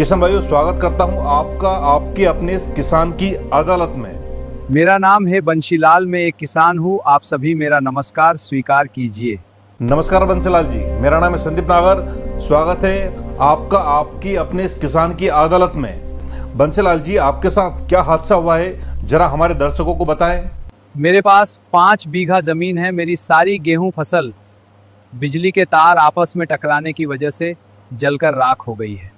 किसान भाइयों, स्वागत करता हूं आपका आपके अपने इस किसान की अदालत में। मेरा नाम है बंशीलाल, मैं एक किसान हूँ। आप सभी मेरा नमस्कार स्वीकार कीजिए। नमस्कार बंसीलाल जी, मेरा नाम है संदीप नागर। स्वागत है आपका आपकी अपने इस किसान की अदालत में। बंसीलाल जी, आपके साथ क्या हादसा हुआ है, जरा हमारे दर्शकों को बताएं। मेरे पास 5 बीघा जमीन है। मेरी सारी गेहूं फसल बिजली के तार आपस में टकराने की वजह से जलकर राख हो गई है।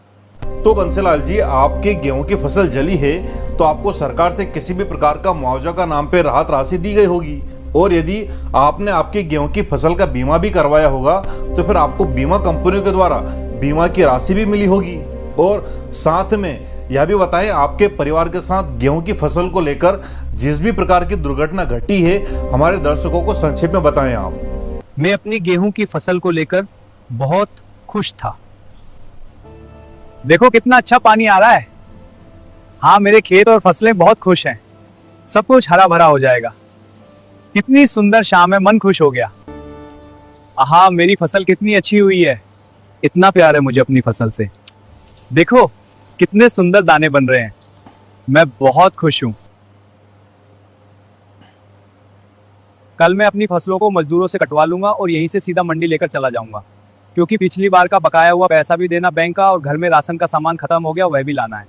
तो बंसीलाल जी, आपकी गेहूं की फसल जली है तो आपको सरकार से किसी भी प्रकार का मुआवजा का नाम पे राहत राशि दी गई होगी, और यदि आपने आपकी गेहूं की फसल का बीमा भी करवाया होगा तो फिर आपको बीमा कंपनियों के द्वारा बीमा की राशि भी मिली होगी। और साथ में यह भी बताएं, आपके परिवार के साथ गेहूं की फसल को लेकर जिस भी प्रकार की दुर्घटना घटी है, हमारे दर्शकों को संक्षेप में बताएं आप। मैं अपनी गेहूं की फसल को लेकर बहुत खुश था। देखो कितना अच्छा पानी आ रहा है। हाँ, मेरे खेत और फसलें बहुत खुश हैं। सब कुछ हरा भरा हो जाएगा। कितनी सुंदर शाम है, मन खुश हो गया। हाँ, मेरी फसल कितनी अच्छी हुई है। इतना प्यार है मुझे अपनी फसल से। देखो कितने सुंदर दाने बन रहे हैं। मैं बहुत खुश हूं। कल मैं अपनी फसलों को मजदूरों से कटवा लूंगा और यहीं से सीधा मंडी लेकर चला जाऊंगा, क्योंकि पिछली बार का बकाया हुआ पैसा भी देना बैंक का, और घर में राशन का सामान खत्म हो गया, वह भी लाना है।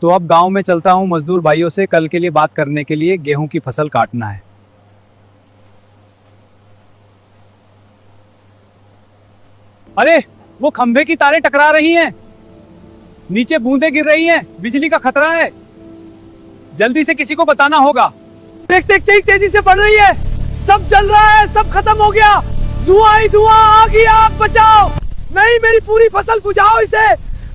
तो अब गांव में चलता हूं मजदूर भाइयों से कल के लिए बात करने के लिए। गेहूं की फसल काटना है। अरे वो खंभे की तारें टकरा रही हैं, नीचे बूंदें गिर रही हैं, बिजली का खतरा है। जल्दी से किसी को बताना होगा। देख देख देख, तेजी से बढ़ रही है, सब जल रहा है, सब खत्म हो गया। धुआं ही धुआं, आग ही आग, बचाओ। नहीं, मेरी पूरी फसल बुझाओ, इसे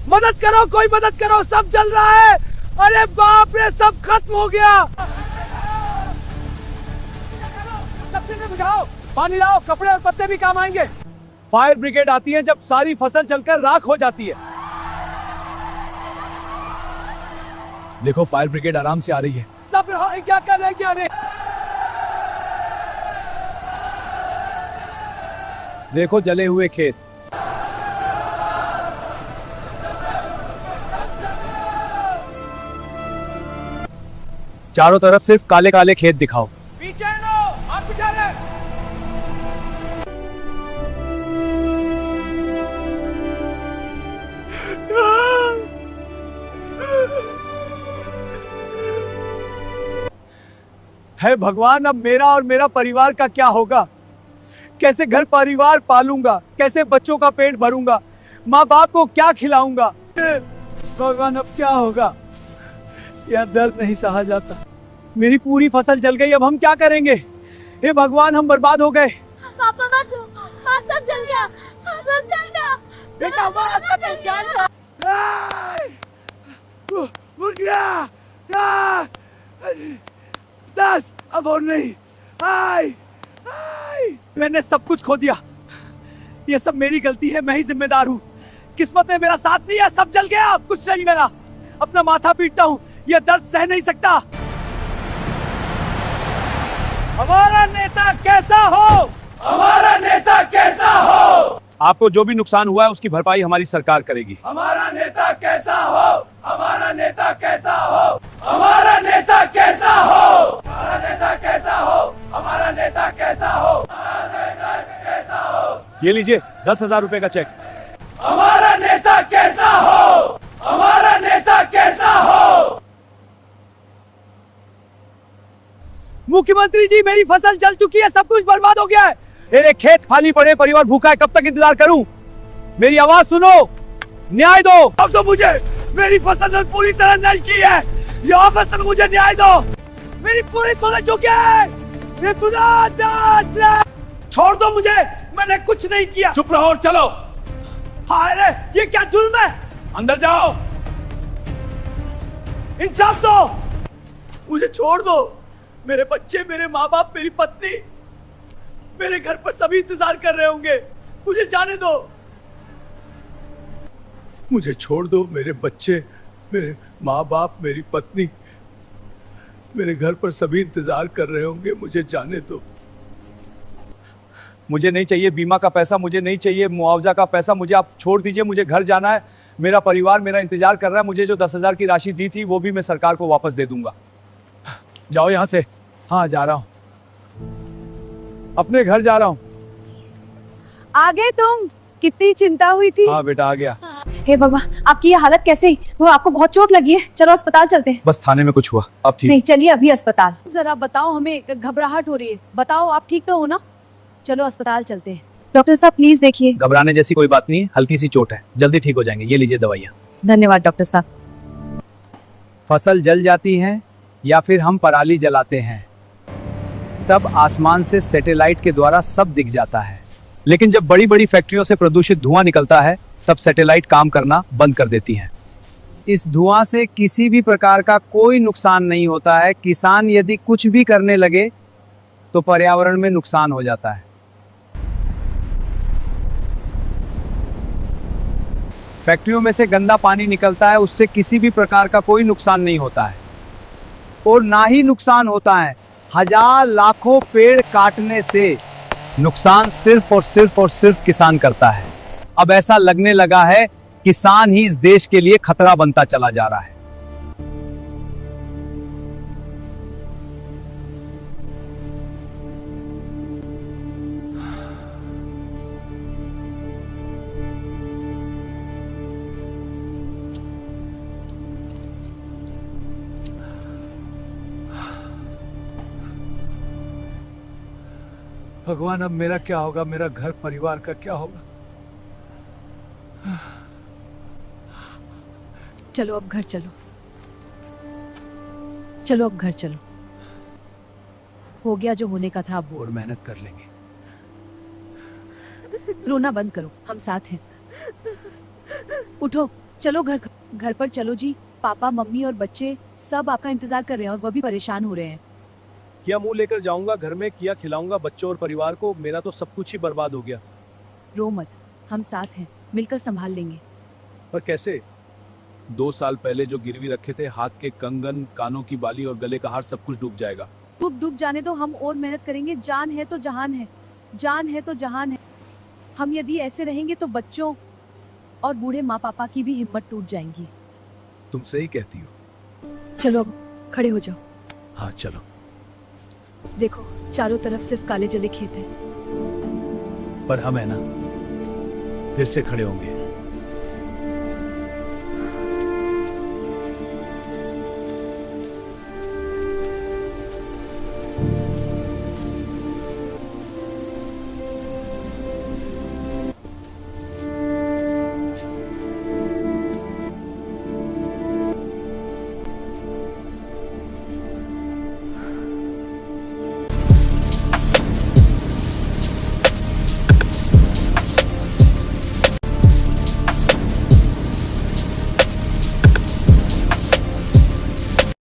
मदद करो, कोई मदद करो, सब जल रहा है। अरे बाप रे, सब खत्म हो गया। सबसे बुझाओ, पानी लाओ, कपड़े और पत्ते भी काम आएंगे। फायर ब्रिगेड आती है जब सारी फसल जलकर राख हो जाती है। देखो फायर ब्रिगेड आराम से आ रही है। सब क्या कर रहे हैं, क्या नहीं। देखो जले हुए खेत। चारों तरफ सिर्फ काले काले खेत दिखाओ। पीछे लो, आप पीछे रहे। है भगवान, अब मेरा और मेरा परिवार का क्या होगा? कैसे घर परिवार पालूंगा, कैसे बच्चों का पेट भरूंगा, माँ बाप को क्या खिलाऊंगा? भगवान अब क्या होगा? यह दर्द नहीं सहा जाता। मेरी पूरी फसल जल गई, अब हम क्या करेंगे? हे भगवान, हम बर्बाद हो गए। पापा मत रो, हाँ सब जल गया, हाँ सब जल गया। बेटा वहाँ सब जल गया। मुड़ गया। 10, अब और नहीं। मैंने सब कुछ खो दिया। ये सब मेरी गलती है, मैं ही जिम्मेदार हूँ। किस्मत ने मेरा साथ नहीं है, सब जल गया, अब कुछ नहीं मेरा। अपना माथा पीटता हूँ, यह दर्द सह नहीं सकता। हमारा नेता कैसा हो? हमारा नेता कैसा हो? आपको जो भी नुकसान हुआ है उसकी भरपाई हमारी सरकार करेगी। हमारा नेता कैसा हो? हमारा नेता कैसा हो? हमारा नेता कैसा हो? हमारा नेता कैसा हो? हमारा नेता कैसा हो? हमारा नेता कैसा हो? ये लीजिए 10,000 रुपए का चेक। हमारा नेता कैसा हो? हमारा नेता कैसा हो? मुख्यमंत्री जी, मेरी फसल जल चुकी है, सब कुछ बर्बाद हो गया है। मेरे खेत खाली पड़े, परिवार भूखा है, कब तक इंतजार करूं? मेरी आवाज सुनो, न्याय दो। अब तो मुझे मेरी फसल पूरी तरह नष्ट की है, यहाँ फसल मुझे न्याय दो। मेरी पूरी फसल चुकी है। छोड़ दो मुझे, मैंने कुछ नहीं किया। चुप रहो और चलो। हाय रे, ये क्या जुल्म है? अंदर जाओ। इंसाफ दो, मुझे छोड़ दो। मेरे बच्चे, मेरे माँ बाप, मेरी पत्नी, मेरे घर पर सभी इंतजार कर रहे होंगे। मुझे जाने दो, मुझे छोड़ दो। मेरे बच्चे, मेरे माँ बाप, मेरी पत्नी, मेरे घर पर सभी इंतजार कर रहे होंगे। मुझे जाने दो। मुझे नहीं चाहिए बीमा का पैसा, मुझे नहीं चाहिए मुआवजा का पैसा, मुझे आप छोड़ दीजिए, मुझे घर जाना है। मेरा परिवार मेरा इंतजार कर रहा है। मुझे जो 10,000 की राशि दी थी वो भी मैं सरकार को वापस दे दूंगा। जाओ यहाँ से। हाँ जा रहा हूँ, अपने घर जा रहा हूँ। आ गए तुम? कितनी चिंता हुई थी। हाँ बेटा आ गया। हे भगवान, आपकी ये हालत कैसे हुई? वो आपको बहुत चोट लगी है, चलो अस्पताल चलते हैं। बस थाने में कुछ हुआ, अब ठीक। नहीं चलिए अभी अस्पताल। जरा बताओ, हमें घबराहट हो रही है। बताओ आप ठीक तो हो ना? चलो अस्पताल चलते हैं। डॉक्टर साहब प्लीज देखिए। घबराने जैसी कोई बात नहीं है, हल्की सी चोट है, जल्दी ठीक हो जाएंगे। ये लीजिए दवाइयाँ। धन्यवाद डॉक्टर साहब। फसल जल जाती है या फिर हम पराली जलाते हैं, तब आसमान से सैटेलाइट के द्वारा सब दिख जाता है। लेकिन जब बड़ी बड़ी फैक्ट्रियों से प्रदूषित धुआं निकलता है तब सैटेलाइट काम करना बंद कर देती हैं। इस धुआं से किसी भी प्रकार का कोई नुकसान नहीं होता है। किसान यदि कुछ भी करने लगे तो पर्यावरण में नुकसान हो जाता है। फैक्ट्रियों में से गंदा पानी निकलता है, उससे किसी भी प्रकार का कोई नुकसान नहीं होता है। और ना ही नुकसान होता है हजार लाखों पेड़ काटने से। नुकसान सिर्फ और सिर्फ किसान करता है। अब ऐसा लगने लगा है किसान ही इस देश के लिए खतरा बनता चला जा रहा है। भगवान अब मेरा क्या होगा, मेरा घर परिवार का क्या होगा? चलो अब घर चलो, चलो अब घर चलो। हो गया जो होने का था, अब और मेहनत कर लेंगे। रोना बंद करो, हम साथ हैं। उठो, चलो घर पर चलो जी। पापा मम्मी और बच्चे सब आपका इंतजार कर रहे हैं और वो भी परेशान हो रहे हैं। क्या मुंह लेकर जाऊंगा घर में, किया खिलाऊंगा बच्चों और परिवार को? मेरा तो सब कुछ ही बर्बाद हो गया। रो मत, हम साथ हैं, मिलकर संभाल लेंगे। पर कैसे? 2 साल पहले जो गिरवी रखे थे, हाथ के कंगन, कानों की बाली और गले का हार, सब कुछ डूब जाएगा। डूब जाने दो, हम और मेहनत करेंगे। जान है तो जहान है, जान है तो जहान है। हम यदि ऐसे रहेंगे तो बच्चों और बूढ़े माँ पापा की भी हिम्मत टूट जाएंगी। तुम सही कहती हो। चलो अब खड़े हो जाओ। हाँ चलो। देखो चारों तरफ सिर्फ काले जले खेत हैं। पर हम है ना, फिर से खड़े होंगे।